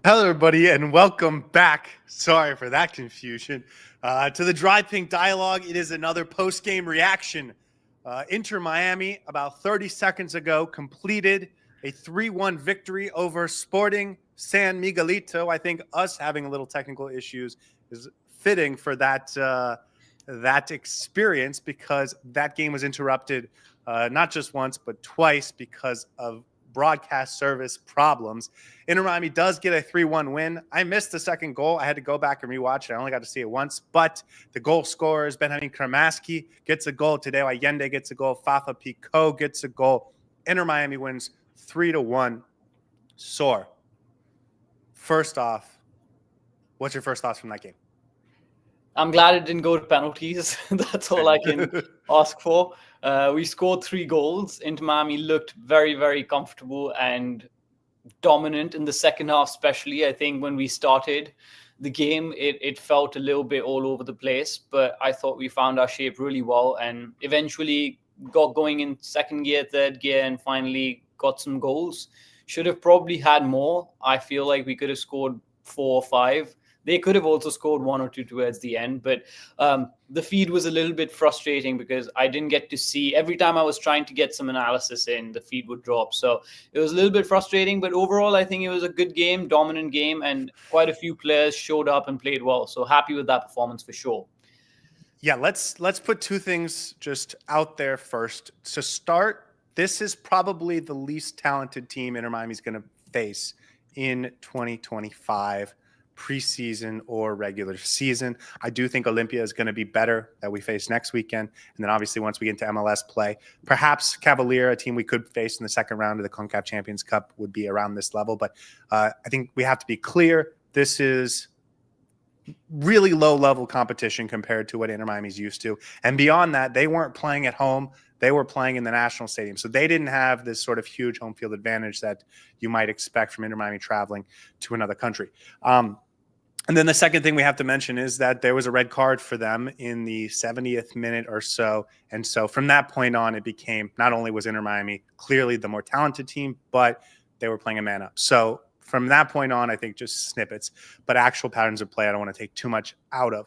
Hello, everybody, and welcome back. Sorry for that confusion. To the Dry Pink Dialogue, it is another post-game reaction. Inter Miami, about 30 seconds ago, completed a 3-1 victory over Sporting San Miguelito. I think us having a little technical issues is fitting for that experience because that game was interrupted not just once, but twice because of broadcast service problems. Inter Miami does get a 3-1 win. I missed the second goal. I had to go back and rewatch it. I only got to see it once, but the goal scorers, Benjamin Kramaski gets a goal. Tadeo Allende gets a goal. Fafa Picault gets a goal. Inter Miami wins 3-1. Saur, first off, what's your first thoughts from that game? I'm glad it didn't go to penalties. That's all I can ask for. We scored 3 goals. Inter Miami looked very, very comfortable and dominant in the second half, especially. I think when we started the game, it felt a little bit all over the place, but I thought we found our shape really well and eventually got going in second gear, third gear, and finally got some goals. Should have probably had more. I feel like we could have scored 4 or 5. They could have also scored 1 or 2 towards the end, but the feed was a little bit frustrating because I didn't get to see. Every time I was trying to get some analysis in, the feed would drop. So it was a little bit frustrating, but overall, I think it was a good game, dominant game, and quite a few players showed up and played well. So happy with that performance for sure. Yeah, let's put 2 things just out there first. To start, this is probably the least talented team Inter Miami's going to face in 2025. Preseason or regular season. I do think Olympia is going to be better that we face next weekend. And then obviously once we get into MLS play, perhaps Cavalier, a team we could face in the second round of the CONCACAF Champions Cup, would be around this level. But I think we have to be clear. This is really low-level competition compared to what Inter Miami's used to. And beyond that, they weren't playing at home. They were playing in the national stadium. So they didn't have this sort of huge home field advantage that you might expect from Inter Miami traveling to another country. And then the second thing we have to mention is that there was a red card for them in the 70th minute or so. And so from that point on, it became not only was Inter Miami clearly the more talented team, but they were playing a man up. So from that point on, I think just snippets, but actual patterns of play I don't want to take too much out of.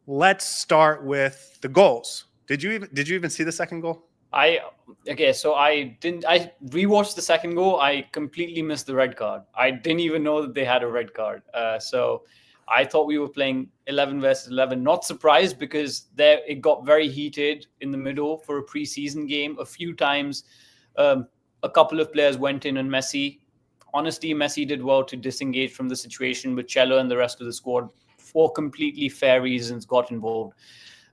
Let's start with the goals. Did you even see the second goal? I rewatched the second goal. I completely missed the red card. I didn't even know that they had a red card. So I thought we were playing 11 versus 11. Not surprised because it got very heated in the middle for a preseason game. A few times, a couple of players went in, and Messi did well to disengage from the situation, but Cello and the rest of the squad, for completely fair reasons, got involved.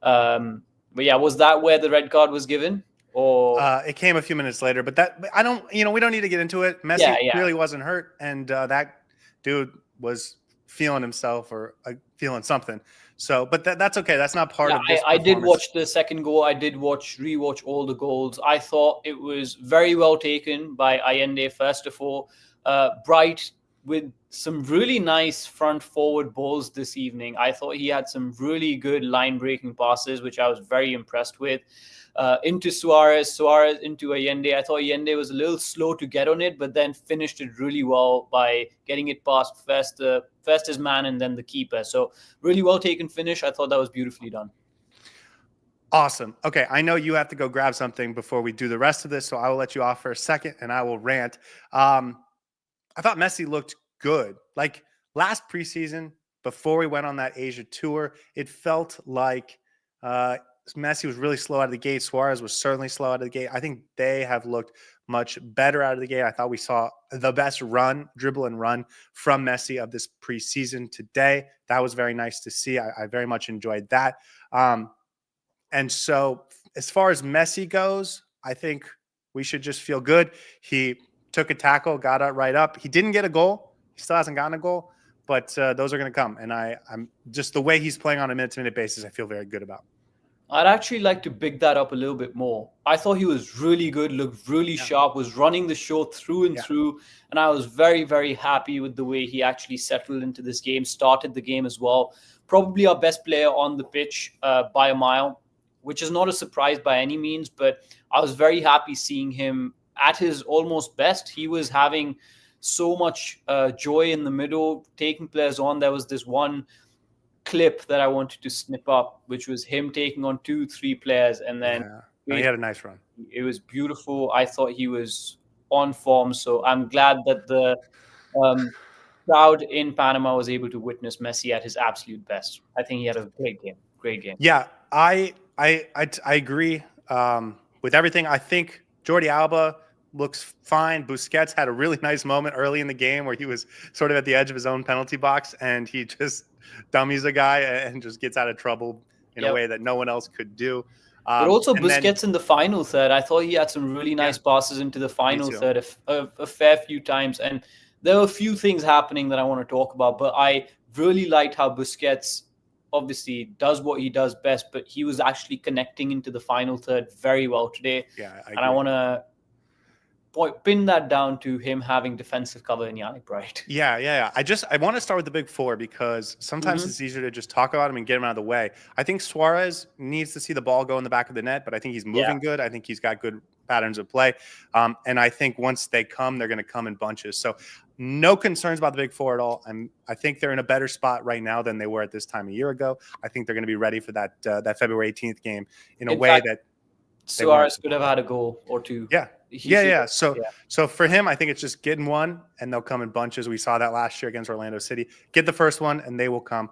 But yeah, was that where the red card was given? Or it came a few minutes later, but we don't need to get into it. Messi clearly wasn't hurt, and that dude was feeling himself or feeling something. So, but that's okay. That's not part of this. I did watch the second goal. I did rewatch all the goals. I thought it was very well taken by Allende, first of all. Bright with some really nice front forward balls this evening. I thought he had some really good line breaking passes, which I was very impressed with. Into Suarez into Allende. I thought Allende was a little slow to get on it, but then finished it really well by getting it past first his man and then the keeper. So really well taken finish. I thought that was beautifully done. Awesome. Okay, I know you have to go grab something before we do the rest of this, so I will let you off for a second and I will rant. I thought Messi looked good. Like last preseason, before we went on that Asia tour, it felt like Messi was really slow out of the gate. Suarez was certainly slow out of the gate. I think they have looked much better out of the gate. I thought we saw the best dribble and run from Messi of this preseason today. That was very nice to see. I very much enjoyed that. And so as far as Messi goes, I think we should just feel good. He took a tackle, got it right up. He didn't get a goal. He still hasn't gotten a goal, but those are going to come. And I'm just the way he's playing on a minute-to-minute basis, I feel very good about. I'd actually like to big that up a little bit more. I thought he was really good, looked really sharp, was running the show through and through. And I was very, very happy with the way he actually settled into this game, started the game as well. Probably our best player on the pitch by a mile, which is not a surprise by any means. But I was very happy seeing him at his almost best. He was having so much joy in the middle, taking players on. There was this one clip that I wanted to snip up, which was him taking on 2-3 players, and then he had a nice run. It was beautiful. I thought he was on form, so I'm glad that the crowd in Panama was able to witness Messi at his absolute best. I think he had a great game. Great game. Yeah, I agree with everything. I think Jordi Alba looks fine. Busquets had a really nice moment early in the game where he was sort of at the edge of his own penalty box, and he just dummies a guy and just gets out of trouble in a way that no one else could do. But also Busquets in the final third, I thought he had some really nice passes into the final third a fair few times. And there were a few things happening that I want to talk about, but I really liked how Busquets obviously does what he does best, but he was actually connecting into the final third very well today. Yeah, I want to pin that down to him having defensive cover in Yannick Bright. Yeah. I want to start with the big four because sometimes it's easier to just talk about him and get him out of the way. I think Suarez needs to see the ball go in the back of the net, but I think he's moving good. I think he's got good patterns of play. And I think once they come, they're going to come in bunches. So no concerns about the big four at all. I think they're in a better spot right now than they were at this time a year ago. I think they're going to be ready for that February 18th game in a way that Suarez could have had a goal or two. Yeah. So for him, I think it's just getting one, and they'll come in bunches. We saw that last year against Orlando City. Get the first one, and they will come.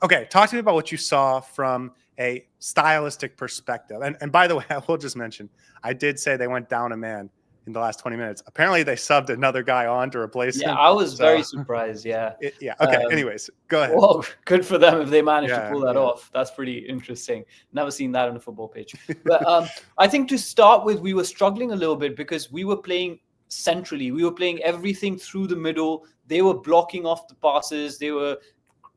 Okay, talk to me about what you saw from a stylistic perspective. And by the way, I will just mention, I did say they went down a man in the last 20 minutes. Apparently, they subbed another guy on to replace him. Yeah, I was very surprised. Yeah. Okay. Anyways, go ahead. Well, good for them if they managed to pull that off. That's pretty interesting. Never seen that on a football pitch. But I think to start with, we were struggling a little bit because we were playing centrally. We were playing everything through the middle. They were blocking off the passes. They were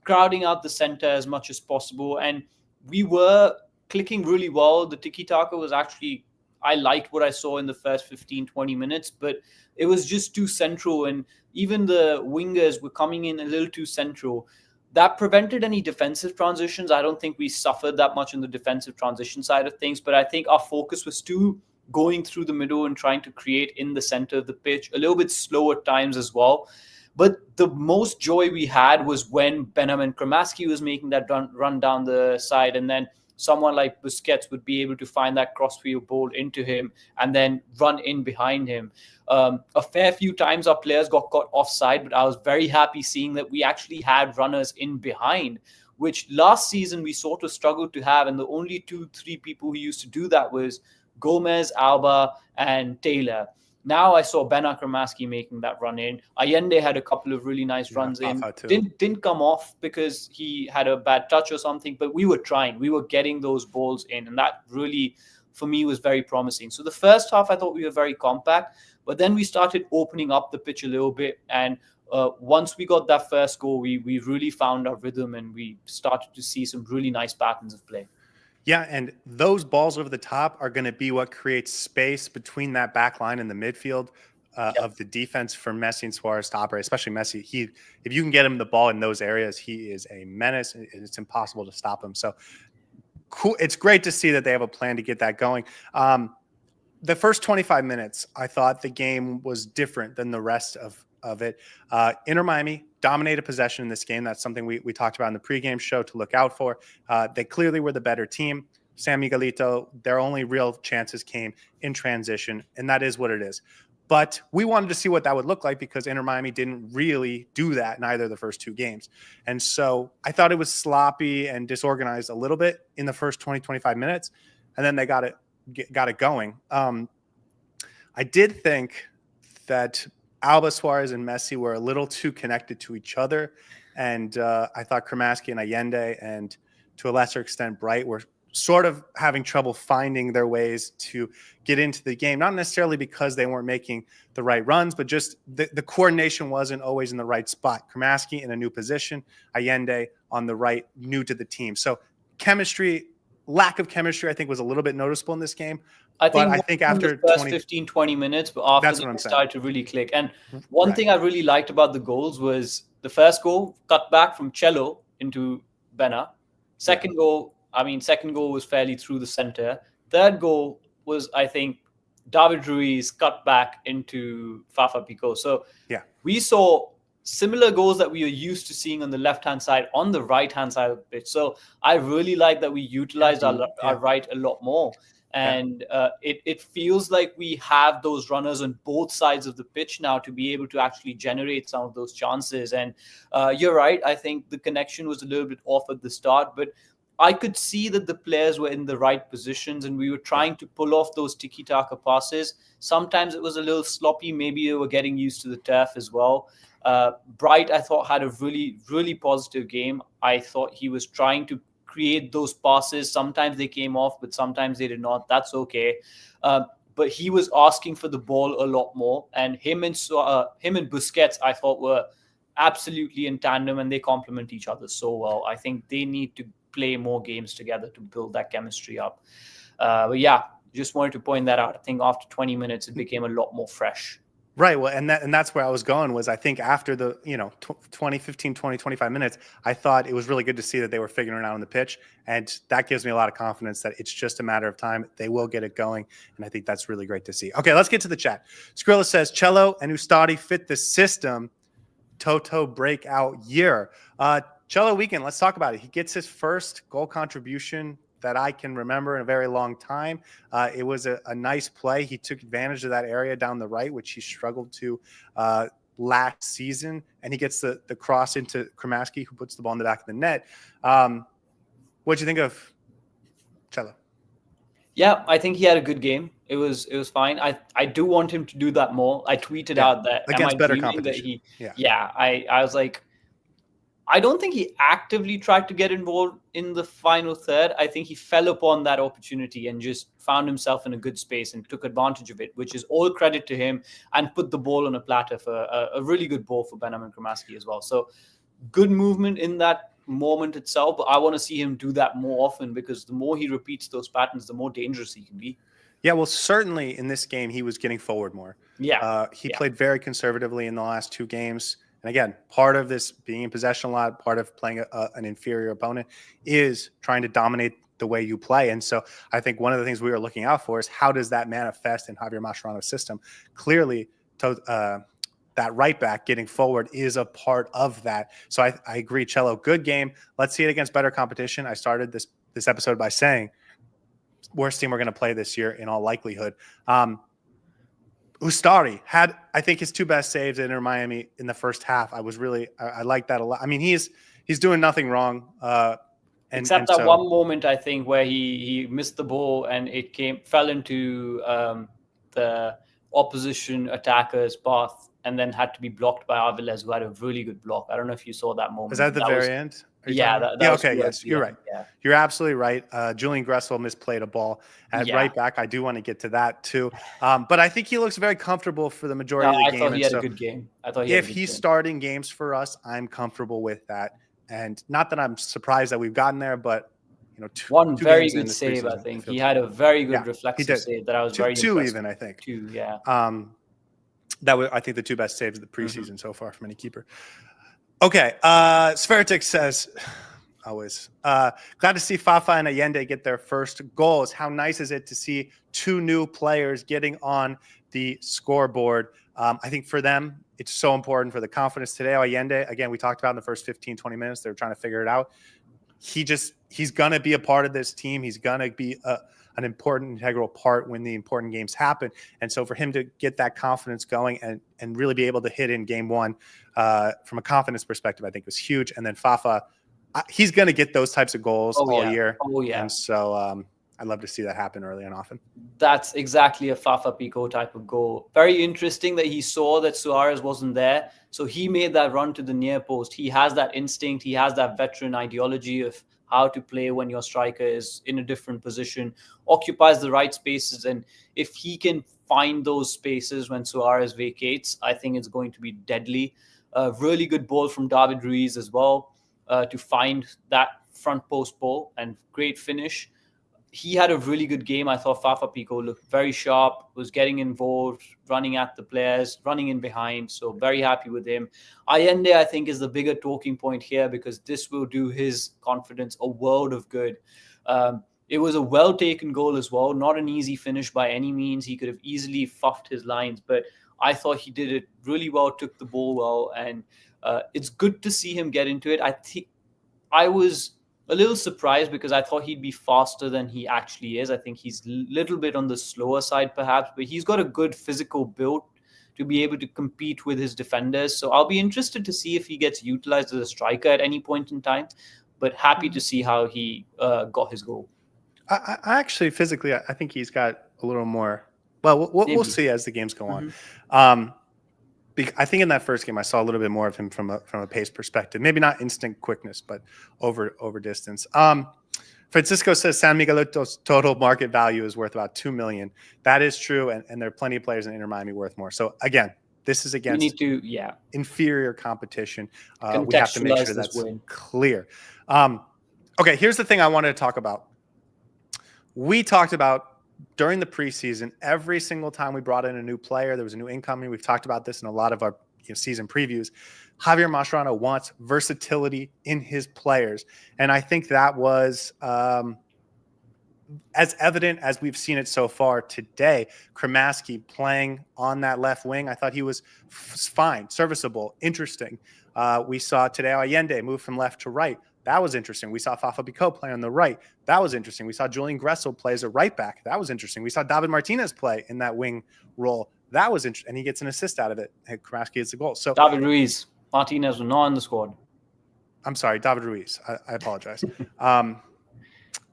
crowding out the center as much as possible. And we were clicking really well. The tiki-taka was actually, I liked what I saw in the first 15, 20 minutes, but it was just too central. And even the wingers were coming in a little too central. That prevented any defensive transitions. I don't think we suffered that much on the defensive transition side of things, but I think our focus was too going through the middle and trying to create in the center of the pitch, a little bit slow at times as well. But the most joy we had was when Benjamin Kramaski was making that run down the side, and then someone like Busquets would be able to find that crossfield ball into him and then run in behind him. A fair few times our players got caught offside, but I was very happy seeing that we actually had runners in behind, which last season we sort of struggled to have. And the only 2-3 people who used to do that was Gomez, Alba, and Taylor. Now I saw Ben Akramaski making that run in. Allende had a couple of really nice runs in. Didn't come off because he had a bad touch or something, but we were trying. We were getting those balls in, and that really, for me, was very promising. So the first half, I thought we were very compact, but then we started opening up the pitch a little bit. And once we got that first goal, we really found our rhythm, and we started to see some really nice patterns of play. Yeah, and those balls over the top are going to be what creates space between that back line and the midfield of the defense for Messi and Suarez to operate, especially Messi. If you can get him the ball in those areas, he is a menace. It's impossible to stop him. So cool. It's great to see that they have a plan to get that going. The first 25 minutes, I thought the game was different than the rest of it. Inter Miami dominated possession in this game. That's something we talked about in the pregame show to look out for. They clearly were the better team. San Miguelito, their only real chances came in transition, and that is what it is. But we wanted to see what that would look like because Inter Miami didn't really do that in either of the first two games. And so I thought it was sloppy and disorganized a little bit in the first 20, 25 minutes, and then they got it going. I did think that Alba, Suarez, and Messi were a little too connected to each other. And I thought Kramaski and Allende, and to a lesser extent Bright, were sort of having trouble finding their ways to get into the game. Not necessarily because they weren't making the right runs, but just the coordination wasn't always in the right spot. Kramaski in a new position, Allende on the right, new to the team. So lack of chemistry, I think, was a little bit noticeable in this game. I think after the first 15, 20 minutes, but after that, it started to really click. And one thing I really liked about the goals was the first goal, cut back from Cello into Benna. Second goal was fairly through the center. Third goal was, I think, David Ruiz cut back into Fafa Pico. So we saw similar goals that we are used to seeing on the left-hand side, on the right-hand side of the pitch. So I really like that we utilized our right a lot more. And it feels like we have those runners on both sides of the pitch now to be able to actually generate some of those chances. And you're right. I think the connection was a little bit off at the start, but I could see that the players were in the right positions and we were trying to pull off those tiki-taka passes. Sometimes it was a little sloppy. Maybe they were getting used to the turf as well. Bright, I thought, had a really, really positive game. I thought he was trying to create those passes. Sometimes they came off, but sometimes they did not. That's okay. But he was asking for the ball a lot more. And him and Busquets, I thought, were absolutely in tandem, and they complement each other so well. I think they need to play more games together to build that chemistry up. But yeah, just wanted to point that out. I think after 20 minutes, it became a lot more fresh. Right. Well, and that's where I was going was I think after the, 20, 15, 20, 25 minutes, I thought it was really good to see that they were figuring it out on the pitch. And that gives me a lot of confidence that it's just a matter of time. They will get it going. And I think that's really great to see. Okay, let's get to the chat. Skrilla says, Cello and Ustadi fit the system. Toto breakout year. Cello weekend, let's talk about it. He gets his first goal contribution that I can remember in a very long time. It was a nice play. He took advantage of that area down the right, which he struggled to last season. And he gets the cross into Kramaski, who puts the ball in the back of the net. What'd you think of Cello? Yeah, I think he had a good game. It was fine. I do want him to do that more. I tweeted out that against better competition. I was like, I don't think he actively tried to get involved in the final third. I think he fell upon that opportunity and just found himself in a good space and took advantage of it, which is all credit to him, and put the ball on a platter for a really good ball for Benjamin Kramaski as well. So good movement in that moment itself, but I want to see him do that more often, because the more he repeats those patterns, the more dangerous he can be. Yeah, well, certainly in this game, he was getting forward more. He played very conservatively in the last two games. And again, part of this being in possession a lot, part of playing an inferior opponent is trying to dominate the way you play. And so I think one of the things we were looking out for is how does that manifest in Javier Mascherano's system? Clearly, that right back getting forward is a part of that. So I agree, Cello, good game. Let's see it against better competition. I started this episode by saying, worst team we're going to play this year in all likelihood. Ustari had, I think, his two best saves at Inter Miami in the first half. I like that a lot. I mean, he's doing nothing wrong. Except that one moment, I think, where he missed the ball and it fell into the opposition attacker's path and then had to be blocked by Aviles, who had a really good block. I don't know if you saw that moment. Was that at the very end? Okay, yes, you're right. Yeah. You're absolutely right. Julian Gressel misplayed a ball at right back. I do want to get to that too. But I think he looks very comfortable for the majority of the game. I thought he had a good game. If he's starting games for us, I'm comfortable with that. And not that I'm surprised that we've gotten there, but one very good save. I think he had a very good reflexive save that I was very two even. I think two. Yeah. That was, I think, the two best saves of the preseason so far from any keeper. Okay, Spheritic says, always, glad to see Fafa and Allende get their first goals. How nice is it to see two new players getting on the scoreboard? I think for them, it's so important for the confidence today. Allende, again, we talked about in the first 15, 20 minutes, they were trying to figure it out. He's going to be a part of this team. He's going to be an important, integral part when the important games happen. And so for him to get that confidence going and really be able to hit in game one from a confidence perspective, I think was huge. And then Fafa, he's going to get those types of goals all year. Oh, yeah. And so I'd love to see that happen early and often. That's exactly a Fafa Pico type of goal. Very interesting that he saw that Suarez wasn't there. So he made that run to the near post. He has that instinct. He has that veteran ideology of how to play when your striker is in a different position, occupies the right spaces. And if he can find those spaces when Suarez vacates, I think it's going to be deadly. Really good ball from David Ruiz as well to find that front post ball, and great finish. He had a really good game. I thought Fafa Pico looked very sharp, was getting involved, running at the players, running in behind. So very happy with him. Allende, I think, is the bigger talking point here, because this will do his confidence a world of good. It was a well-taken goal as well. Not an easy finish by any means. He could have easily fuffed his lines. But I thought he did it really well, took the ball well, and it's good to see him get into it. I think I was a little surprised because I thought he'd be faster than he actually is. I think he's a little bit on the slower side perhaps, but he's got a good physical build to be able to compete with his defenders. So I'll be interested to see if he gets utilized as a striker at any point in time, but happy to see how he got his goal. I actually, physically, I think he's got a little more. Well, we'll see as the games go on. I think in that first game, I saw a little bit more of him from a pace perspective. Maybe not instant quickness, but over distance. Francisco says San Miguelito's total market value is worth about $2 million. That is true, and there are plenty of players in Inter Miami worth more. So again, this is against inferior competition. We have to make sure that's clear. Okay, here's the thing I wanted to talk about. We talked about during the preseason, every single time we brought in a new player, there was a new incoming. We've talked about this in a lot of our season previews. Javier Mascherano wants versatility in his players. And I think that was as evident as we've seen it so far today. Kremaski playing on that left wing, I thought he was fine, serviceable, interesting. We saw Tadeo Allende move from left to right. That was interesting. We saw Fafa Picault play on the right. That was interesting. We saw Julian Gressel play as a right back. That was interesting. We saw David Martinez play in that wing role. That was interesting. And he gets an assist out of it. And Kremaski gets the goal. So David Ruiz, Martinez was not in the squad. I'm sorry, David Ruiz. I apologize. I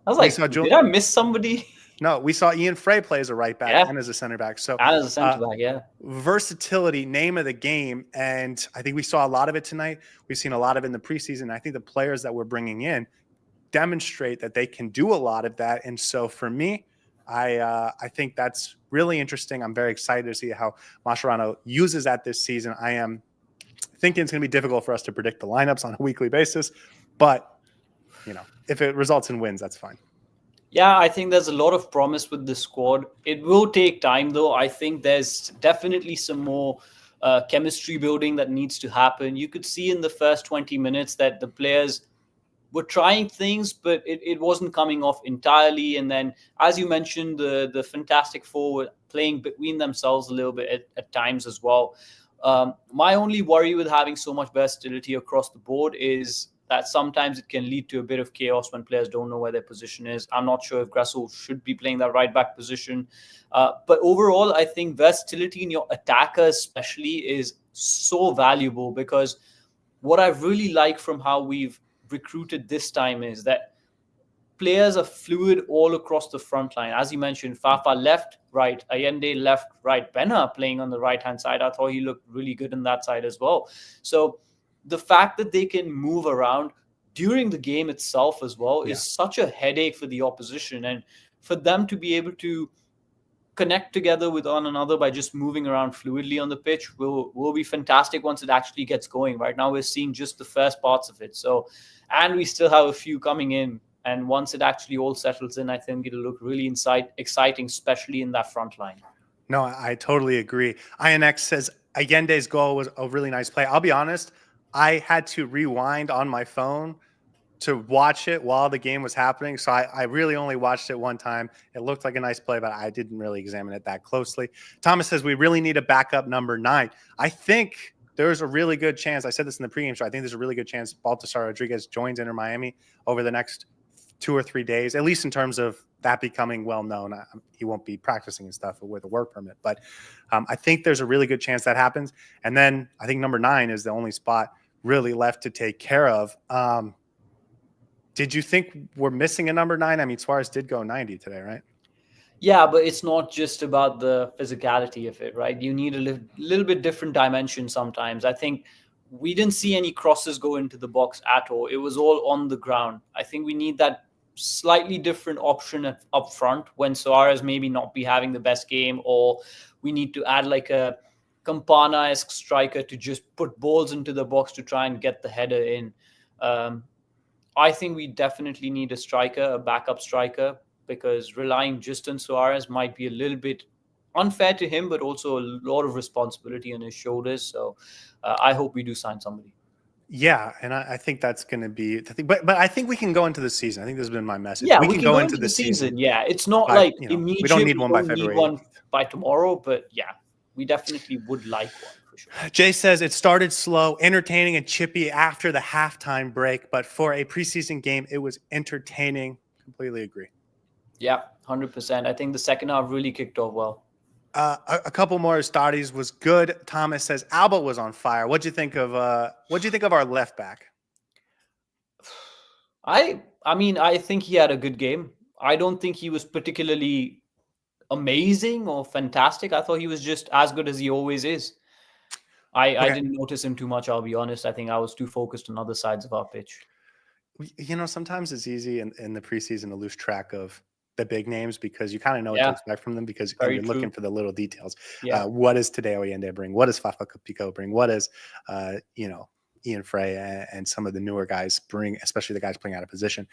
was like, did I miss somebody? No, we saw Ian Frey play as a right back and as a center back. So and as a center back, versatility, name of the game, and I think we saw a lot of it tonight. We've seen a lot of it in the preseason. I think the players that we're bringing in demonstrate that they can do a lot of that. And so for me, I think that's really interesting. I'm very excited to see how Mascherano uses that this season. I am thinking it's going to be difficult for us to predict the lineups on a weekly basis, but if it results in wins, that's fine. Yeah, I think there's a lot of promise with the squad. It will take time, though. I think there's definitely some more chemistry building that needs to happen. You could see in the first 20 minutes that the players were trying things, but it wasn't coming off entirely. And then, as you mentioned, the Fantastic Four were playing between themselves a little bit at times as well. My only worry with having so much versatility across the board is that sometimes it can lead to a bit of chaos when players don't know where their position is. I'm not sure if Gressel should be playing that right back position. But overall, I think versatility in your attackers especially is so valuable, because what I really like from how we've recruited this time is that players are fluid all across the front line. As you mentioned, Fafa left, right, Allende left, right, Benha playing on the right-hand side. I thought he looked really good on that side as well. So the fact that they can move around during the game itself as well is such a headache for the opposition. And for them to be able to connect together with one another by just moving around fluidly on the pitch will be fantastic once it actually gets going. Right now, we're seeing just the first parts of it. So, and we still have a few coming in. And once it actually all settles in, I think it'll look really exciting, especially in that front line. No, I totally agree. INX says Allende's goal was a really nice play. I'll be honest, I had to rewind on my phone to watch it while the game was happening. So I really only watched it one time. It looked like a nice play, but I didn't really examine it that closely. Thomas says we really need a backup number 9. I think there's a really good chance. I said this in the pregame show. I think there's a really good chance Baltasar Rodriguez joins Inter Miami over the next 2 or 3 days, at least in terms of that becoming well known. He won't be practicing and stuff with a work permit, but I think there's a really good chance that happens. And then I think number 9 is the only spot really left to take care of. Did you think we're missing a number 9? I mean, Suarez did go 90 today, right? Yeah, but it's not just about the physicality of it, right? You need a little bit different dimension sometimes. I think we didn't see any crosses go into the box at all. It was all on the ground. I think we need that slightly different option up front when Suarez maybe not be having the best game, or we need to add like a Campana-esque striker to just put balls into the box to try and get the header in. I think we definitely need a striker, a backup striker, because relying just on Suarez might be a little bit unfair to him, but also a lot of responsibility on his shoulders. So I hope we do sign somebody. Yeah, and I think that's going to be the thing. But I think we can go into the season. I think this has been my message. Yeah, we can go into the season. Yeah, it's not like immediate. We don't need one by February. Need one by tomorrow, but yeah, we definitely would like one for sure. Jay says it started slow, entertaining, and chippy after the halftime break, but for a preseason game, it was entertaining. Completely agree. Yeah, 100%. I think the second half really kicked off well. A couple more studies was good. Thomas says Alba was on fire. What'd you think of our left back? I mean, I think he had a good game. I don't think he was particularly amazing or fantastic. I thought he was just as good as he always is. I didn't notice him too much, I'll be honest. I think I was too focused on other sides of our pitch. Sometimes it's easy in the preseason to lose track of the big names because you kind of know what to Yeah, expect from them because very you're true. looking for the little details. Yeah. What does Tadeo Allende bring? What does Fafa Pico bring? What does, Ian Frey and some of the newer guys bring, especially the guys playing out of position.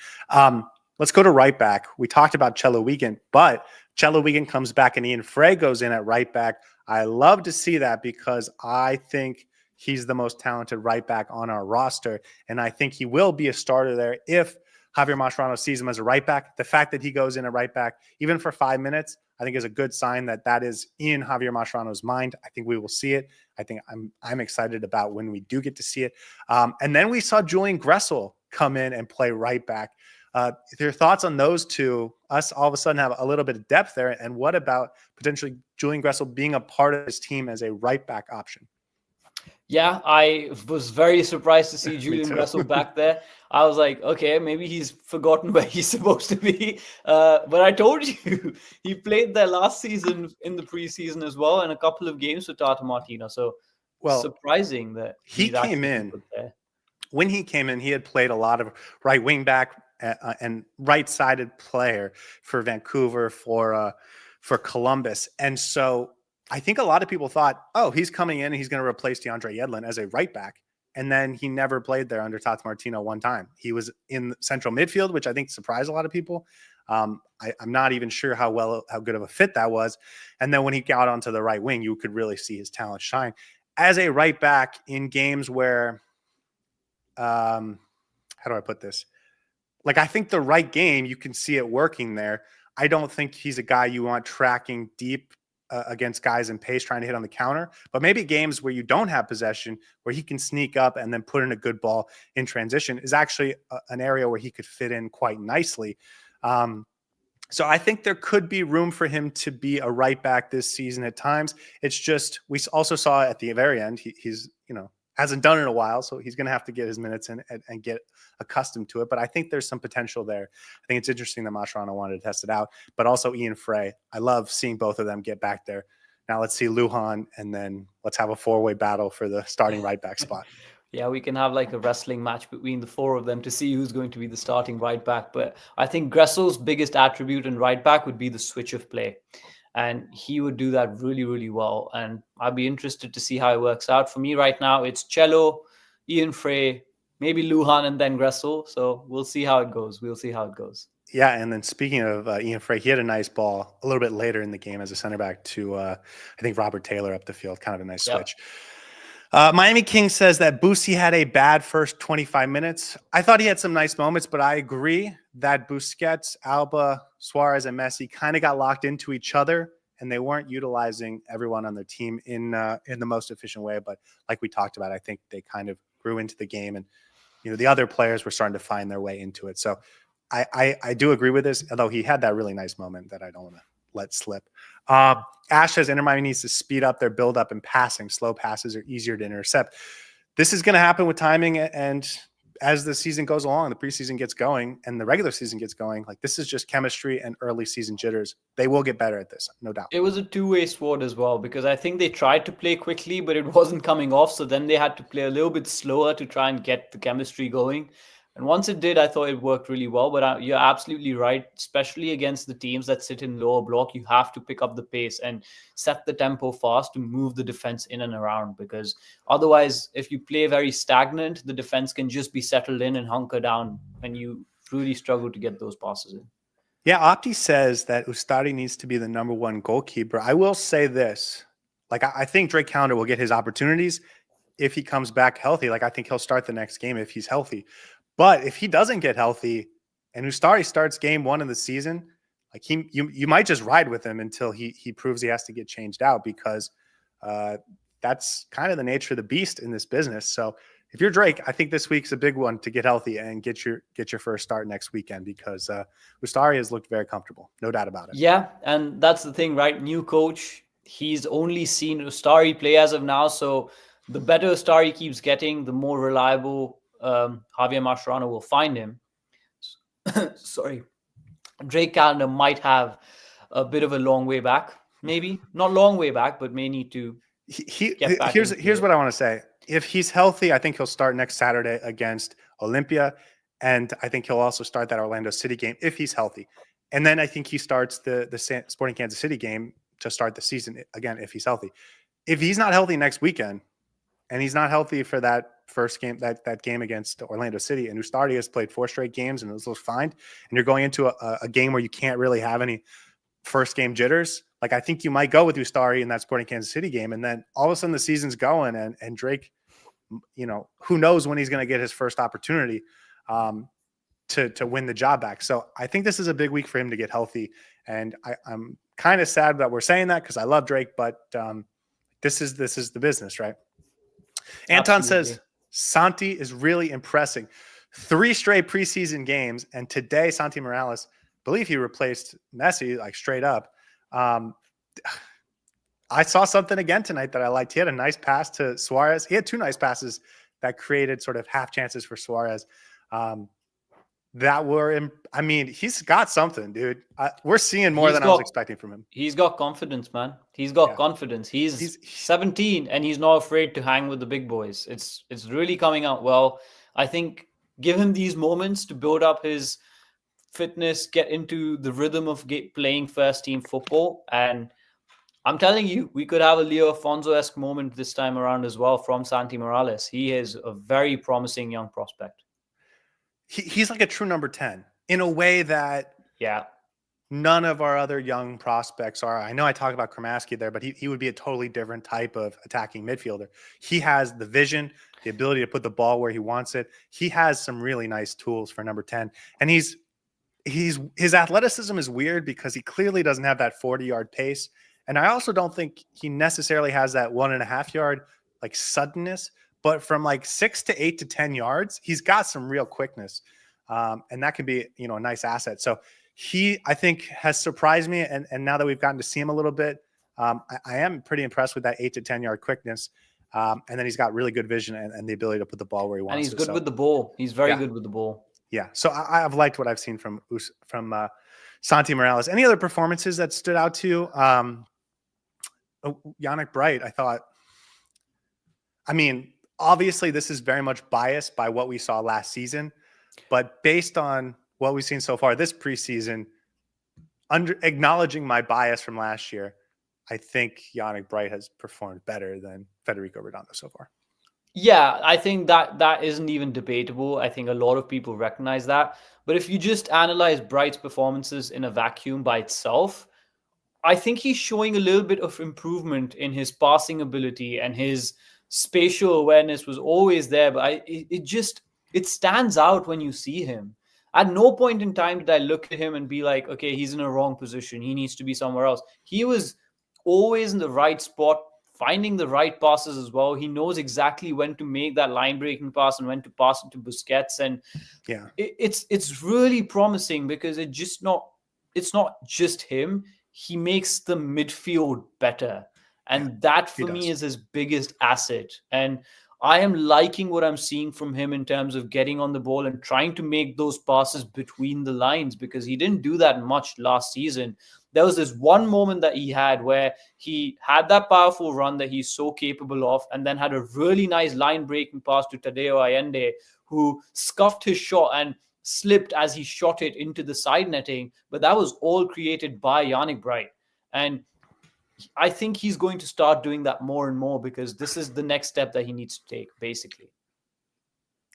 Let's go to right back. We talked about Cello Wiegand, but Cello Wiegand comes back and Ian Frey goes in at right back. I love to see that because I think he's the most talented right back on our roster, and I think he will be a starter there if Javier Mascherano sees him as a right back. The fact that he goes in at right back, even for 5 minutes, I think is a good sign that is in Javier Mascherano's mind. I think we will see it. I think I'm excited about when we do get to see it. And then we saw Julian Gressel come in and play right back. Your thoughts on those two? Us all of a sudden have a little bit of depth there. And what about potentially Julian Gressel being a part of his team as a right back option? Yeah, I was very surprised to see Julian Gressel back there. I was like, okay, maybe he's forgotten where he's supposed to be. But I told you, he played there last season in the preseason as well, and a couple of games with Tata Martino. So, surprising that he came in. When he came in, he had played a lot of right wing back and right-sided player for Vancouver, for Columbus, and so I think a lot of people thought, oh, he's coming in and he's going to replace DeAndre Yedlin as a right back. And then he never played there under Tata Martino one time. He was in central midfield, which I think surprised a lot of people. I'm not even sure how good of a fit that was. And then when he got onto the right wing, you could really see his talent shine. As a right back in games where, how do I put this? Like, I think the right game, you can see it working there. I don't think he's a guy you want tracking deep against guys in pace trying to hit on the counter, but maybe games where you don't have possession, where he can sneak up and then put in a good ball in transition is actually an area where he could fit in quite nicely. So I think there could be room for him to be a right back this season at times. It's just, we also saw at the very end, he's, hasn't done it in a while, so he's going to have to get his minutes in and get accustomed to it. But I think there's some potential there. I think it's interesting that Mascherano wanted to test it out, but also Ian Frey. I love seeing both of them get back there. Now let's see Lujan, and then let's have a four-way battle for the starting right back spot. Yeah, we can have like a wrestling match between the four of them to see who's going to be the starting right back. But I think Gressel's biggest attribute in right back would be the switch of play. And he would do that really, really well. And I'd be interested to see how it works out. For me right now, it's Cello, Ian Frey, maybe Lujan, and then Gressel. So we'll see how it goes. Yeah, and then speaking of Ian Frey, he had a nice ball a little bit later in the game as a center back to, I think, Robert Taylor up the field. Kind of a nice switch. Miami King says that Boosie had a bad first 25 minutes. I thought he had some nice moments, but I agree that Busquets, Alba, Suarez, and Messi kind of got locked into each other, and they weren't utilizing everyone on their team in the most efficient way. But like we talked about, I think they kind of grew into the game, and the other players were starting to find their way into it. So I do agree with this, although he had that really nice moment that I don't want to let slip. Ash says Inter Miami needs to speed up their build up and passing. Slow passes are easier to intercept. This is going to happen with timing, and as the season goes along, the preseason gets going and the regular season gets going, like this is just chemistry and early season jitters. They will get better at this, no doubt. It was a two-way sword as well, because I think they tried to play quickly, but it wasn't coming off. So then they had to play a little bit slower to try and get the chemistry going. And once it did, I thought it worked really well. But you're absolutely right, especially against the teams that sit in lower block. You have to pick up the pace and set the tempo fast to move the defense in and around. Because otherwise, if you play very stagnant, the defense can just be settled in and hunker down, and you really struggle to get those passes in. Yeah, Opti says that Ustari needs to be the number one goalkeeper. I will say this. Like, I think Drake Callender will get his opportunities if he comes back healthy. Like, I think he'll start the next game if he's healthy. But if he doesn't get healthy and Ustari starts game one of the season, like you might just ride with him until he proves he has to get changed out, because That's kind of the nature of the beast in this business. So if you're Drake, I think this week's a big one to get healthy and get your first start next weekend, because Ustari has looked very comfortable, no doubt about it. Yeah, and that's the thing, right? New coach, he's only seen Ustari play as of now, so the better Ustari keeps getting, the more reliable Javier Mascherano will find him. Sorry. Drake Callender might have a bit of a long way back, maybe not long way back, but may need to get back. Here's what I want to say. If he's healthy, I think he'll start next Saturday against Olympia, and I think he'll also start that Orlando City game if he's healthy. And then I think he starts the Sporting Kansas City game to start the season again if he's healthy. If he's not healthy next weekend, and he's not healthy for that first game, that game against Orlando City, and Ustari has played 4 straight games and those looks fine, and you're going into a game where you can't really have any first game jitters, like I think you might go with Ustari in that Sporting Kansas City game, and then all of a sudden the season's going, and Drake, who knows when he's going to get his first opportunity to win the job back. So I think this is a big week for him to get healthy, and I'm kind of sad that we're saying that because I love Drake, but this is the business, right? Anton says Santi is really impressing. 3 straight preseason games, and today Santi Morales, I believe he replaced Messi like straight up. I saw something again tonight that I liked. He had a nice pass to Suarez. He had 2 nice passes that created sort of half chances for Suarez. He's got something, dude. We're seeing more than I was expecting from him. He's got confidence, man. He's got confidence. He's 17 and he's not afraid to hang with the big boys. It's really coming out well. I think give him these moments to build up his fitness, get into the rhythm of playing first team football. And I'm telling you, we could have a Leo Afonso-esque moment this time around as well from Santi Morales. He is a very promising young prospect. He's like a true number 10 in a way that none of our other young prospects are. I know I talk about Kramaski there, but he would be a totally different type of attacking midfielder. He has the vision, the ability to put the ball where he wants it. He has some really nice tools for number 10. And his athleticism is weird because he clearly doesn't have that 40-yard pace. And I also don't think he necessarily has that 1.5-yard like suddenness. But from like 6 to 8 to 10 yards, he's got some real quickness. And that can be, a nice asset. So he, I think, has surprised me. And now that we've gotten to see him a little bit, I am pretty impressed with that 8 to 10-yard quickness. And then he's got really good vision and the ability to put the ball where he wants. And he's good with the ball. He's very good with the ball. Yeah. So I've liked what I've seen from Santi Morales. Any other performances that stood out to you? Yannick Bright, I thought, obviously, this is very much biased by what we saw last season, but based on what we've seen so far this preseason, acknowledging my bias from last year, I think Yannick Bright has performed better than Federico Redondo so far. Yeah, I think that isn't even debatable. I think a lot of people recognize that. But if you just analyze Bright's performances in a vacuum by itself, I think he's showing a little bit of improvement in his passing ability, and his spatial awareness was always there, but it stands out when you see him. At no point in time did I look at him and be like, okay, he's in a wrong position, he needs to be somewhere else. He was always in the right spot, finding the right passes as well. He knows exactly when to make that line breaking pass and when to pass it to Busquets. And it's really promising because it's not just him. He makes the midfield better. And that for me is his biggest asset. And I am liking what I'm seeing from him in terms of getting on the ball and trying to make those passes between the lines, because he didn't do that much last season. There was this one moment that he had where he had that powerful run that he's so capable of, and then had a really nice line breaking pass to Tadeo Allende, who scuffed his shot and slipped as he shot it into the side netting. But that was all created by Yannick Bright. And I think he's going to start doing that more and more, because this is the next step that he needs to take, basically.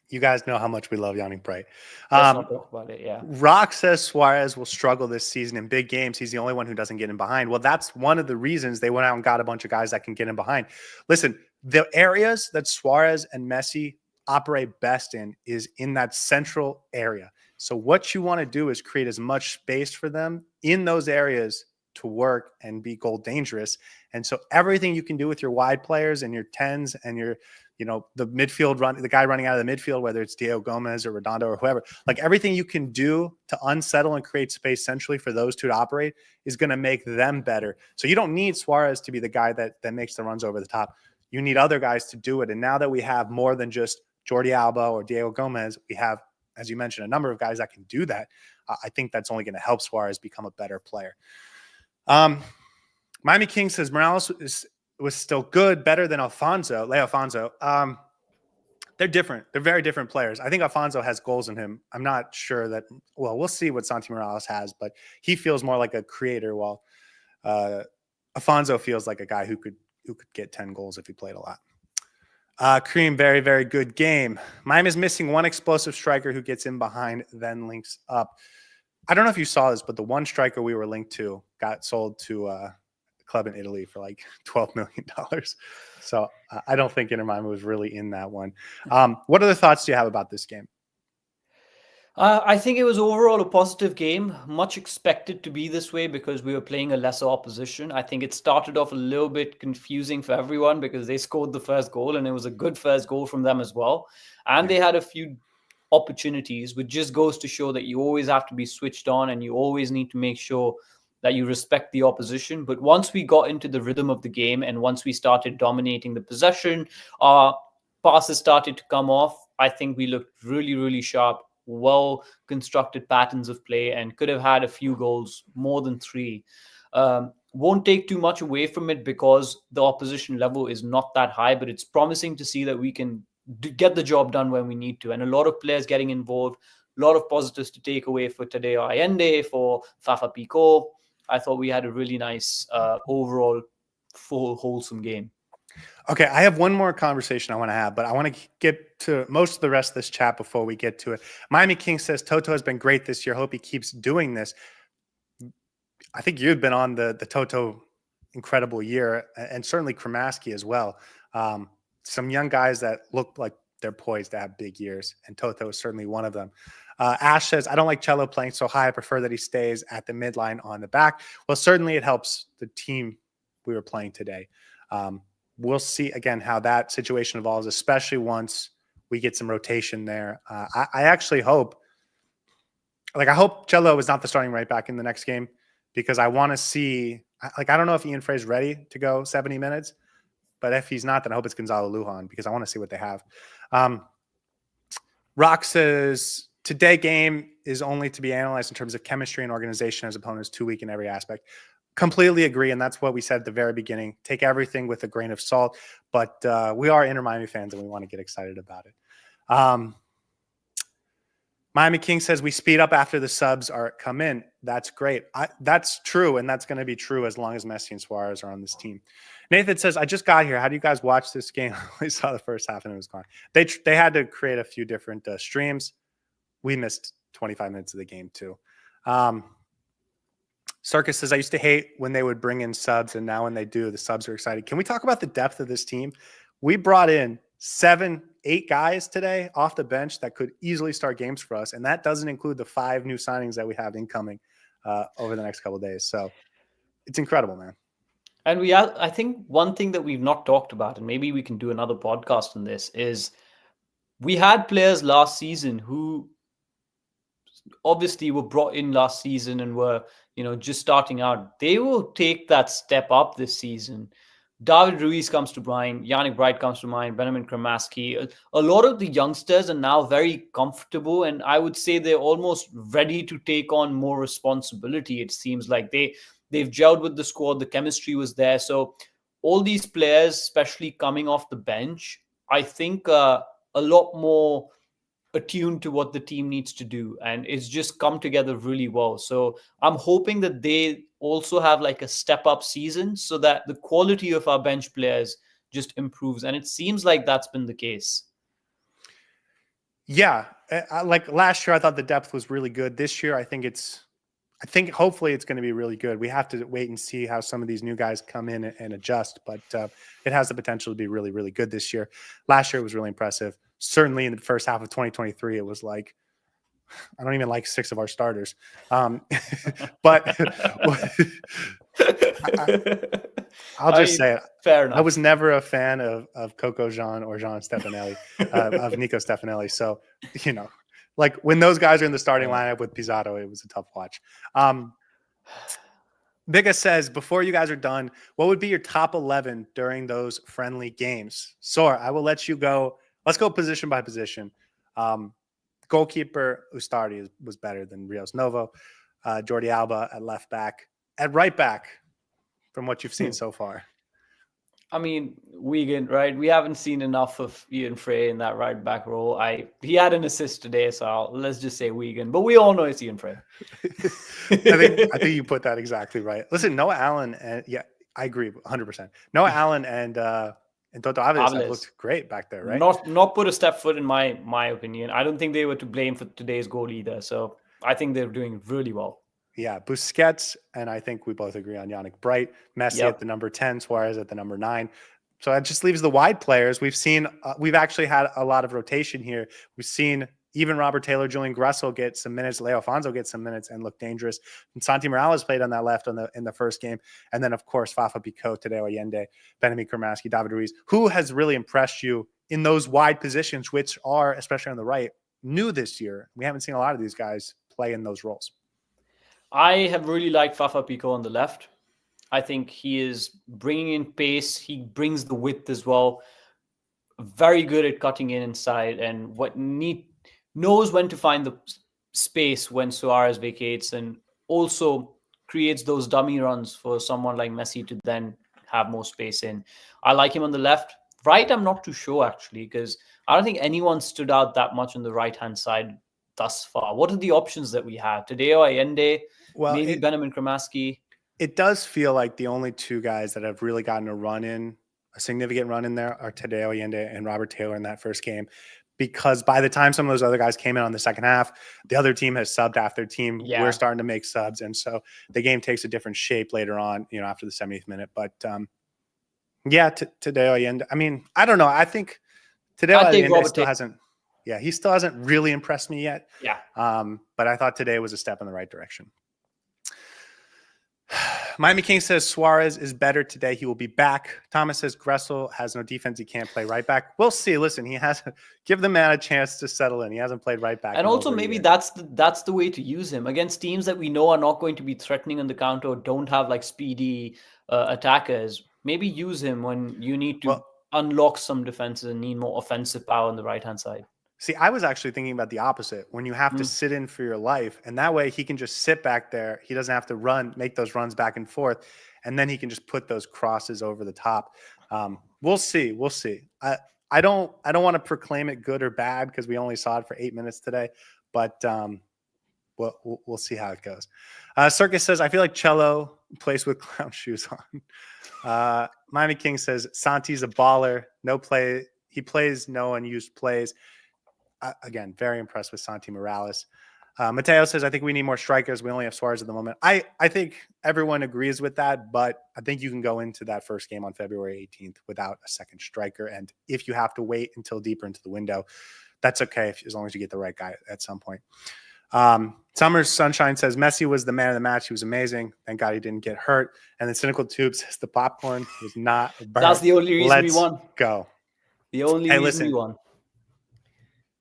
You guys know how much we love Yannick Bright. Let's not talk about it, yeah. Rock says Suarez will struggle this season in big games. He's the only one who doesn't get in behind. Well, that's one of the reasons they went out and got a bunch of guys that can get in behind. Listen, the areas that Suarez and Messi operate best in is in that central area. So what you want to do is create as much space for them in those areas to work and be goal dangerous. And so everything you can do with your wide players and your 10s and your, the midfield the guy running out of the midfield, whether it's Diego Gomez or Redondo or whoever, like everything you can do to unsettle and create space centrally for those two to operate is going to make them better. So you don't need Suarez to be the guy that makes the runs over the top. You need other guys to do it. And now that we have more than just Jordi Alba or Diego Gomez, we have, as you mentioned, a number of guys that can do that. I think that's only going to help Suarez become a better player. Miami King says Morales was still good, better than Leo Alfonso. They're different. They're very different players. I think Alfonso has goals in him. I'm not sure that, well, we'll see what Santi Morales has, but he feels more like a creator, while Alfonso feels like a guy who could get 10 goals if he played a lot. Cream, very, very good game. Miami's missing one explosive striker who gets in behind, then links up. I don't know if you saw this, but the one striker we were linked to got sold to a club in Italy for like $12 million. So I don't think Inter Miami was really in that one. What other thoughts do you have about this game? I think it was overall a positive game, much expected to be this way because we were playing a lesser opposition. I think it started off a little bit confusing for everyone because they scored the first goal and it was a good first goal from them as well. And they had a few opportunities, which just goes to show that you always have to be switched on and you always need to make sure that you respect the opposition. But once we got into the rhythm of the game and once we started dominating the possession, our passes started to come off. I think we looked really, really sharp, well-constructed patterns of play and could have had a few goals, more than 3. Won't take too much away from it because the opposition level is not that high, but it's promising to see that we can get the job done when we need to. And a lot of players getting involved, a lot of positives to take away for Tadeo Allende, for Fafa Pico. I thought we had a really nice overall full wholesome game. Okay, I have one more conversation I want to have, but I want to get to most of the rest of this chat before we get to it. Miami King says Toto has been great this year. Hope he keeps doing this. I think you've been on the Toto incredible year, and certainly Kramaski as well. Some young guys that look like they're poised to have big years, and Toto is certainly one of them. Ash says, I don't like Cello playing so high. I prefer that he stays at the midline on the back. Well, certainly it helps the team we were playing today. We'll see, again, how that situation evolves, especially once we get some rotation there. I actually hope Cello is not the starting right back in the next game because I want to see, I don't know if Ian Frey's ready to go 70 minutes, but if he's not, then I hope it's Gonzalo Lujan because I want to see what they have. Rock says, today game is only to be analyzed in terms of chemistry and organization as opponents too weak in every aspect. Completely agree, and that's what we said at the very beginning. Take everything with a grain of salt, but we are Inter Miami fans, and we want to get excited about it. Miami King says we speed up after the subs come in. That's great. That's true, and that's going to be true as long as Messi and Suarez are on this team. Nathan says, I just got here. How do you guys watch this game? I only saw the first half, and it was gone. They had to create a few different streams. We missed 25 minutes of the game, too. Circus says, I used to hate when they would bring in subs, and now when they do, the subs are excited. Can we talk about the depth of this team? We brought in 7, 8 guys today off the bench that could easily start games for us, and that doesn't include the 5 new signings that we have incoming over the next couple of days. So it's incredible, man. And I think one thing that we've not talked about, and maybe we can do another podcast on this, is we had players last season who obviously were brought in last season and were, just starting out. They will take that step up this season. David Ruiz comes to mind, Yannick Bright comes to mind, Benjamin Kramaski. A lot of the youngsters are now very comfortable, and I would say they're almost ready to take on more responsibility. It seems like they've gelled with the squad, the chemistry was there. So all these players, especially coming off the bench, I think a lot more attuned to what the team needs to do, and it's just come together really well. So I'm hoping that they also have like a step up season so that the quality of our bench players just improves, and it seems like that's been the case. Yeah, like last year I thought the depth was really good. This year I think hopefully it's going to be really good. We have to wait and see how some of these new guys come in and adjust, but it has the potential to be really, really good this year. Last year it was really impressive. Certainly in the first half of 2023, it was like, I don't even like 6 of our starters. But I'll just say it. Fair enough. I was never a fan of Coco Jean or Jean Stefanelli, of Nico Stefanelli. So, like when those guys are in the starting lineup with Pizarro, it was a tough watch. Biga says, before you guys are done, what would be your top 11 during those friendly games? Saur, I will let you go. Let's go position by position. Goalkeeper, Ustardi was better than Rios Novo. Jordi Alba at left back. At right back, from what you've seen so far. I mean, Wigan, right? We haven't seen enough of Ian Frey in that right back role. He had an assist today, so let's just say Wigan. But we all know it's Ian Frey. I think you put that exactly right. Listen, Noah Allen, and I agree 100%. Noah Allen and Toto Aviles have looked great back there, right? Not put a step foot in my opinion. I don't think they were to blame for today's goal either. So I think they're doing really well. Yeah, Busquets, and I think we both agree on Yannick Bright, Messi at the number 10, Suarez at the number 9. So that just leaves the wide players. We've actually had a lot of rotation here. We've seen even Robert Taylor, Julian Gressel get some minutes, Leo Alfonso get some minutes and look dangerous. And Santi Morales played on that left in the first game. And then, of course, Fafa Picault, Tadeo Allende, Benjamin Kermaski, David Ruiz. Who has really impressed you in those wide positions, which are, especially on the right, new this year? We haven't seen a lot of these guys play in those roles. I have really liked Fafa Picault on the left. I think he is bringing in pace. He brings the width as well. Very good at cutting in inside and knows when to find the space when Suarez vacates, and also creates those dummy runs for someone like Messi to then have more space in. I like him on the left. Right, I'm not too sure actually, because I don't think anyone stood out that much on the right-hand side thus far. What are the options that we have? Tadeo Allende, maybe Benjamin Kermaski. It does feel like the only two guys that have really gotten a significant run in there are Tadeo Allende and Robert Taylor in that first game. Because by the time some of those other guys came in on the second half, the other team has subbed half their team. Yeah. We're starting to make subs. And so the game takes a different shape later on, after the 70th minute. But Tadeo Allende, I mean, I don't know. I think Tadeo Allende still hasn't. Yeah, he still hasn't really impressed me yet. Yeah. But I thought today was a step in the right direction. Miami King says Suarez is better today. He will be back. Thomas says Gressel has no defense. He can't play right back. We'll see. Listen, he has give the man a chance to settle in. He hasn't played right back. And also maybe that's the way to use him against teams that we know are not going to be threatening on the counter or don't have like speedy attackers. Maybe use him when you need to unlock some defenses and need more offensive power on the right-hand side. See, I was actually thinking about the opposite. When you have to sit in for your life, and that way he can just sit back there. He doesn't have to make those runs back and forth, and then he can just put those crosses over the top. We'll see. We'll see. I don't want to proclaim it good or bad because we only saw it for 8 minutes today, but we'll see how it goes. Circus says, I feel like Cello plays with clown shoes on. Miami King says, Santi's a baller. No play. He plays no unused plays. Again, very impressed with Santi Morales. Mateo says, I think we need more strikers. We only have Suarez at the moment. I think everyone agrees with that, but I think you can go into that first game on February 18th without a second striker. And if you have to wait until deeper into the window, that's okay as long as you get the right guy at some point. Summer Sunshine says, Messi was the man of the match. He was amazing. Thank God he didn't get hurt. And then Cynical Tube says, the popcorn was not burnt. That's the only reason we won. Go. The only reason we won.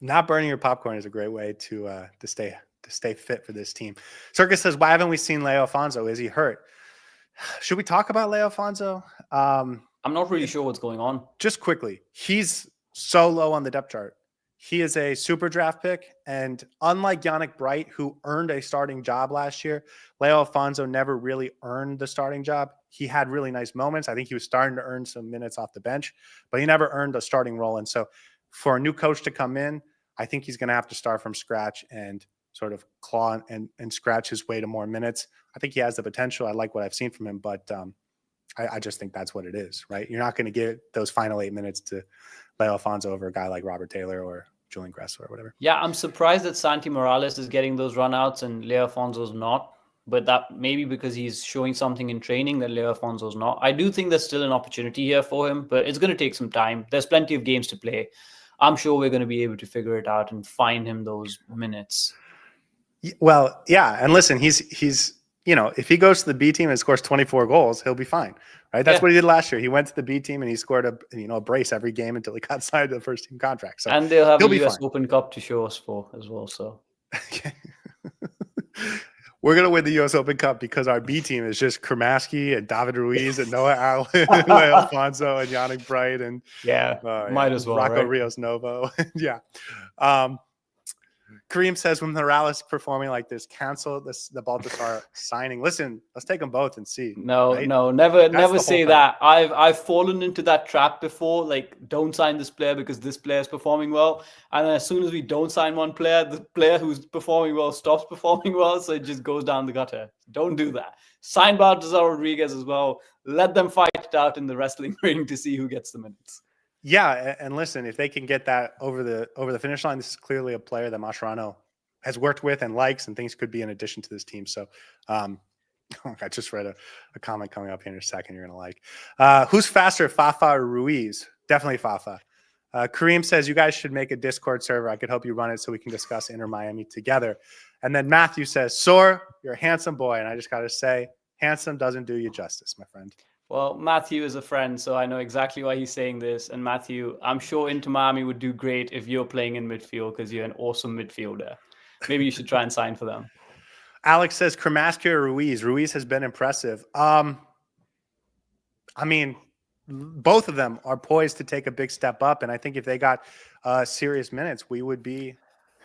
Not burning your popcorn is a great way to stay fit for this team. Circus says, why haven't we seen Leo Alfonso? Is he hurt? Should we talk about Leo Alfonso? I'm not really sure what's going on. Just quickly, he's so low on the depth chart. He is a super draft pick, and unlike Yannick Bright, who earned a starting job last year, Leo Alfonso never really earned the starting job. He had really nice moments. I think he was starting to earn some minutes off the bench, but he never earned a starting role. And so for a new coach to come in, I think he's going to have to start from scratch and sort of claw and scratch his way to more minutes. I think he has the potential. I like what I've seen from him, but I just think that's what it is, right? You're not going to get those final 8 minutes to Leo Alfonso over a guy like Robert Taylor or Julian Gressel or whatever. Yeah, I'm surprised that Santi Morales is getting those runouts and Leo Alfonso's not, but that maybe because he's showing something in training that Leo Alfonso's not. I do think there's still an opportunity here for him, but it's going to take some time. There's plenty of games to play. I'm sure we're going to be able to figure it out and find him those minutes. Well, yeah. And listen, he's if he goes to the B team and scores 24 goals, he'll be fine, right? That's what he did last year. He went to the B team and he scored a brace every game until he got signed to the first team contract. So and they'll have he'll a be US fine. Open Cup to show us for as well. So we're gonna win the U.S. Open Cup because our B team is just Kremaski and David Ruiz and Noah Allen, and Alfonso and Yannick Bright and might as well, Rocco right? Rios Novo. Yeah. Kareem says when Morales performing like this, cancel the Baltasar signing. Listen, let's take them both and see. No, right? never say that. I've fallen into that trap before. Like, don't sign this player because this player is performing well, and then as soon as we don't sign one player, the player who's performing well stops performing well, so it just goes down the gutter. Don't do that. Sign Baltasar Rodriguez as well. Let them fight it out in the wrestling ring to see who gets the minutes. Yeah, and listen, if they can get that over the finish line, this is clearly a player that Mascherano has worked with and likes, and things could be in addition to this team. So, I just read a comment coming up here in a second. You're gonna like. Who's faster, Fafa or Ruiz? Definitely Fafa. Kareem says you guys should make a Discord server. I could help you run it so we can discuss Inter Miami together. And then Matthew says, Saur, you're a handsome boy, and I just got to say, handsome doesn't do you justice, my friend. Well, Matthew is a friend, so I know exactly why he's saying this. And Matthew, I'm sure Inter Miami would do great if you're playing in midfield because you're an awesome midfielder. Maybe you should try and sign for them. Alex says Kremaski or Ruiz. Ruiz has been impressive. I mean, both of them are poised to take a big step up. And I think if they got serious minutes, we would be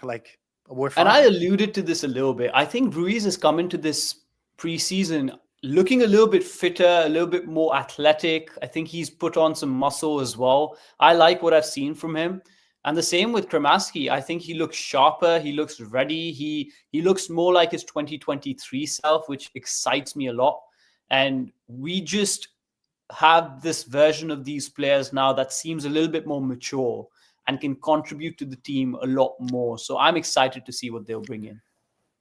like, we're fine. And I alluded to this a little bit. I think Ruiz has come into this preseason looking a little bit fitter, a little bit more athletic. I think he's put on some muscle as well. I like what I've seen from him. And the same with Kremaski. I think he looks sharper. He looks ready. He looks more like his 2023 self, which excites me a lot. And we just have this version of these players now that seems a little bit more mature and can contribute to the team a lot more. So I'm excited to see what they'll bring in.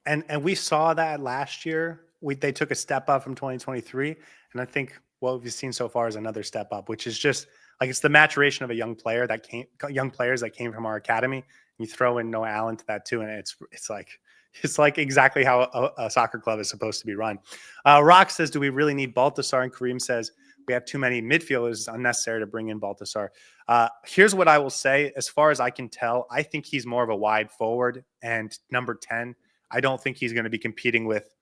And we saw that last year. They took a step up from 2023. And I think what we've seen so far is another step up, which is just like it's the maturation of a young players that came from our academy. You throw in Noah Allen to that too, and it's like exactly how a soccer club is supposed to be run. Rock says, "Do we really need Baltasar?" And Kareem says, "We have too many midfielders. It's unnecessary to bring in Baltasar." Here's what I will say: as far as I can tell, I think he's more of a wide forward and number 10. I don't think he's going to be competing with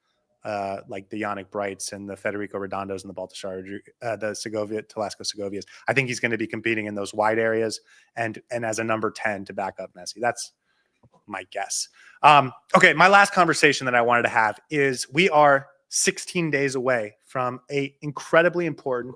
like the Yannick Brights and the Federico Redondos and the Baltasar, the Telasco Segovias. I think he's going to be competing in those wide areas and as a number 10 to back up Messi. That's my guess. Okay, my last conversation that I wanted to have is we are 16 days away from a incredibly important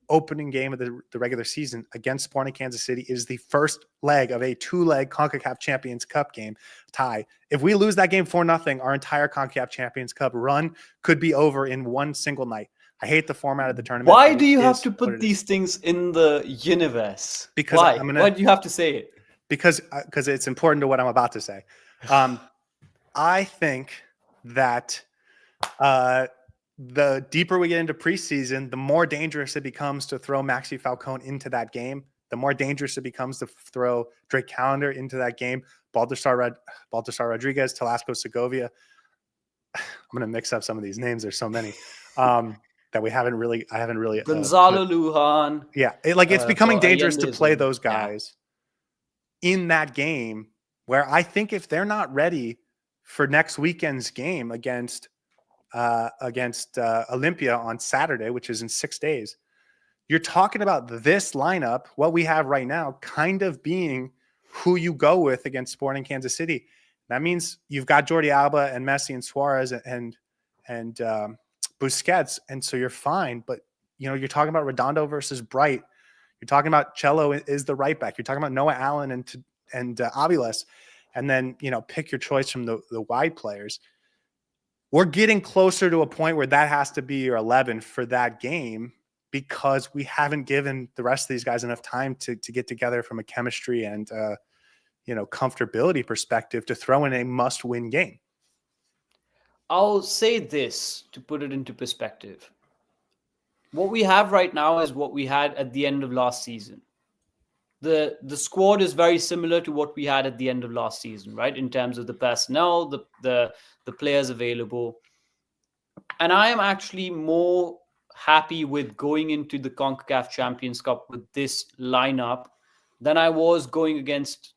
opening game of the regular season against Sporting Kansas City. It is the first leg of a 2-leg CONCACAF Champions Cup game tie. If we lose that game 4-0, our entire CONCACAF Champions Cup run could be over in one single night. I hate the format of the tournament. Why do you have to put these things in the universe? Because why? Why do you have to say it? Because it's important to what I'm about to say. I think that the deeper we get into preseason, the more dangerous it becomes to throw Maxi Falcone into that game. The more dangerous it becomes to throw Drake Callender into that game. Baltasar Rodriguez, Telasco Segovia. I'm going to mix up some of these names. There's so many that I haven't really. Gonzalo Lujan. Yeah, it's becoming dangerous to play those guys in that game. Where I think if they're not ready for next weekend's game against Olympia on Saturday, which is in 6 days, you're talking about this lineup, what we have right now, kind of being who you go with against Sporting Kansas City. That means you've got Jordi Alba and Messi and Suarez and Busquets, and so you're fine. But you're talking about Redondo versus Bright. You're talking about Cello is the right back. You're talking about Noah Allen and Aviles, and then pick your choice from the wide players. We're getting closer to a point where that has to be your 11 for that game because we haven't given the rest of these guys enough time to get together from a chemistry and comfortability perspective to throw in a must-win game. I'll say this to put it into perspective. What we have right now is what we had at the end of last season. The squad is very similar to what we had at the end of last season, right? In terms of the personnel, the players available. And I am actually more happy with going into the CONCACAF Champions Cup with this lineup than I was going against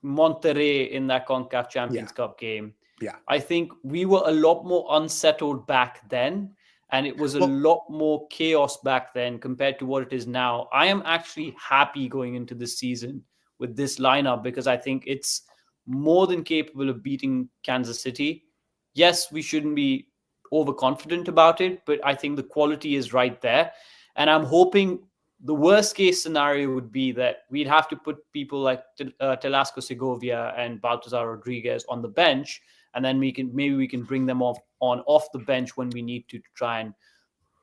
Monterrey in that CONCACAF Champions Cup game. Yeah. I think we were a lot more unsettled back then, and it was a lot more chaos back then compared to what it is now. I am actually happy going into this season with this lineup because I think it's more than capable of beating Kansas City. Yes, we shouldn't be overconfident about it, but I think the quality is right there. And I'm hoping the worst case scenario would be that we'd have to put people like Telasco Segovia and Baltazar Rodriguez on the bench, and then we can bring them off the bench when we need to try and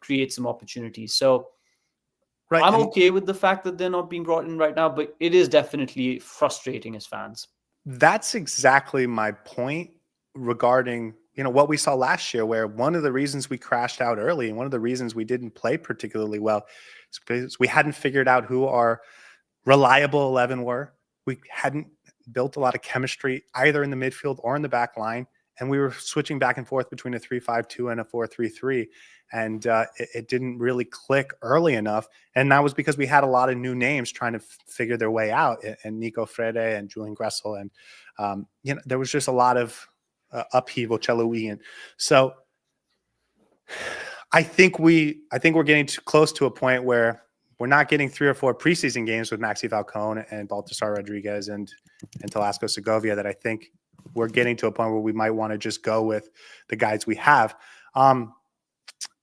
create some opportunities. So right. I'm okay with the fact that they're not being brought in right now, but it is definitely frustrating as fans. That's exactly my point regarding, what we saw last year, where one of the reasons we crashed out early and one of the reasons we didn't play particularly well is because we hadn't figured out who our reliable 11 were. We hadn't built a lot of chemistry either in the midfield or in the back line. And we were switching back and forth between a 3-5-2 and a 4-3-3. And it didn't really click early enough. And that was because we had a lot of new names trying to figure their way out. And Nico Frede and Julian Gressel. And, there was just a lot of upheaval, Chelouian. So I think we're getting too close to a point where we're not getting 3 or 4 preseason games with Maxi Falcone and Baltasar Rodriguez and Telasco Segovia that I think we're getting to a point where we might want to just go with the guys we have. And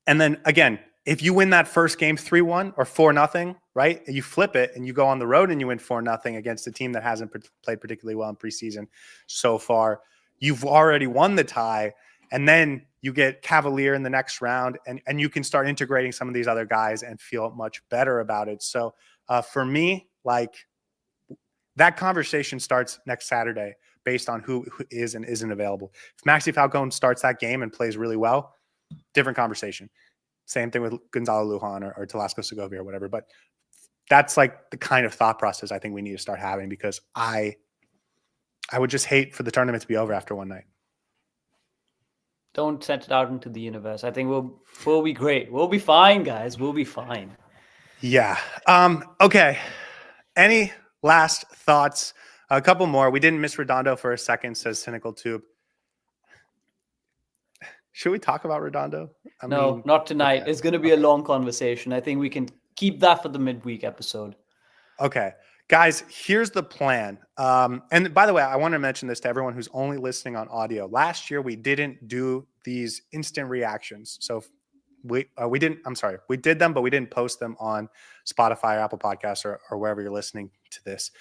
then again, if you win that first game 3-1 or 4-0, right? You flip it and you go on the road and you win 4-0 against a team that hasn't played particularly well in preseason so far. You've already won the tie, and then you get Cavalier in the next round, and you can start integrating some of these other guys and feel much better about it. So for me, like, that conversation starts next Saturday based on who is and isn't available. If Maxi Falcone starts that game and plays really well, different conversation. Same thing with Gonzalo Lujan or Telasco Segovia or whatever. But that's like the kind of thought process I think we need to start having, because I would just hate for the tournament to be over after one night. Don't send it out into the universe. I think we'll be great. We'll be fine, guys. We'll be fine. Yeah. Okay. Any last thoughts? A couple more. We didn't miss Redondo for a second, says Cynical Tube. Should we talk about Redondo? No, not tonight. Okay. It's going to be a long conversation. I think we can keep that for the midweek episode. Okay. Guys, here's the plan. And by the way, I want to mention this to everyone who's only listening on audio. Last year, we didn't do these instant reactions. So we did them, but we didn't post them on Spotify or Apple Podcasts or wherever you're listening to this.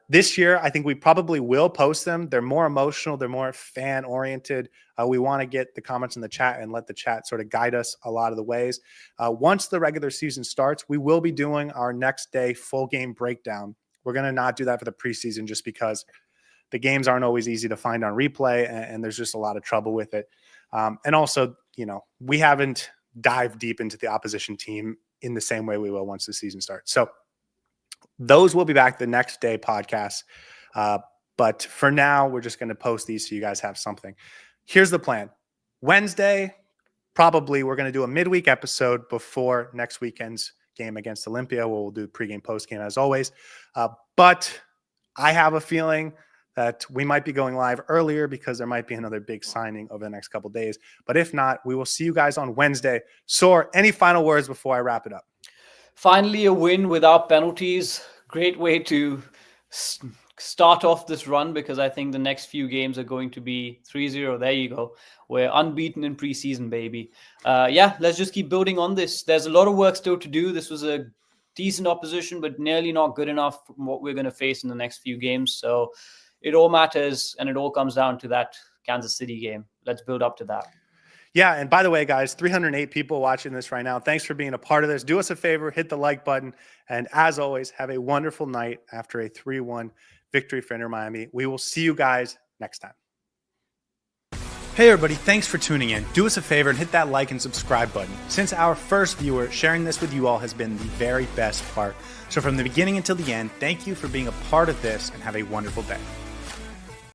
This year, I think we probably will post them. They're more emotional. They're more fan-oriented. We want to get the comments in the chat and let the chat sort of guide us a lot of the ways. Once the regular season starts, we will be doing our next day full game breakdown. We're going to not do that for the preseason just because the games aren't always easy to find on replay, and there's just a lot of trouble with it. And also, we haven't dived deep into the opposition team in the same way we will once the season starts. So those will be back the next day podcasts. But for now, we're just going to post these so you guys have something. Here's the plan. Wednesday, probably we're going to do a midweek episode before next weekend's game against Olympia. We'll do pregame, postgame as always. But I have a feeling that we might be going live earlier because there might be another big signing over the next couple of days. But if not, we will see you guys on Wednesday. Saur, any final words before I wrap it up? Finally, a win without penalties. Great way to start off this run, because I think the next few games are going to be 3-0. There you go. We're unbeaten in preseason, baby. Let's just keep building on this. There's a lot of work still to do. This was a decent opposition, but nearly not good enough from what we're going to face in the next few games. So it all matters, and it all comes down to that Kansas City game. Let's build up to that. Yeah, and by the way, guys, 308 people watching this right now. Thanks for being a part of this. Do us a favor, hit the like button. And as always, have a wonderful night after a 3-1 victory for Inter Miami. We will see you guys next time. Hey, everybody. Thanks for tuning in. Do us a favor and hit that like and subscribe button. Since our first viewer, sharing this with you all has been the very best part. So from the beginning until the end, thank you for being a part of this, and have a wonderful day.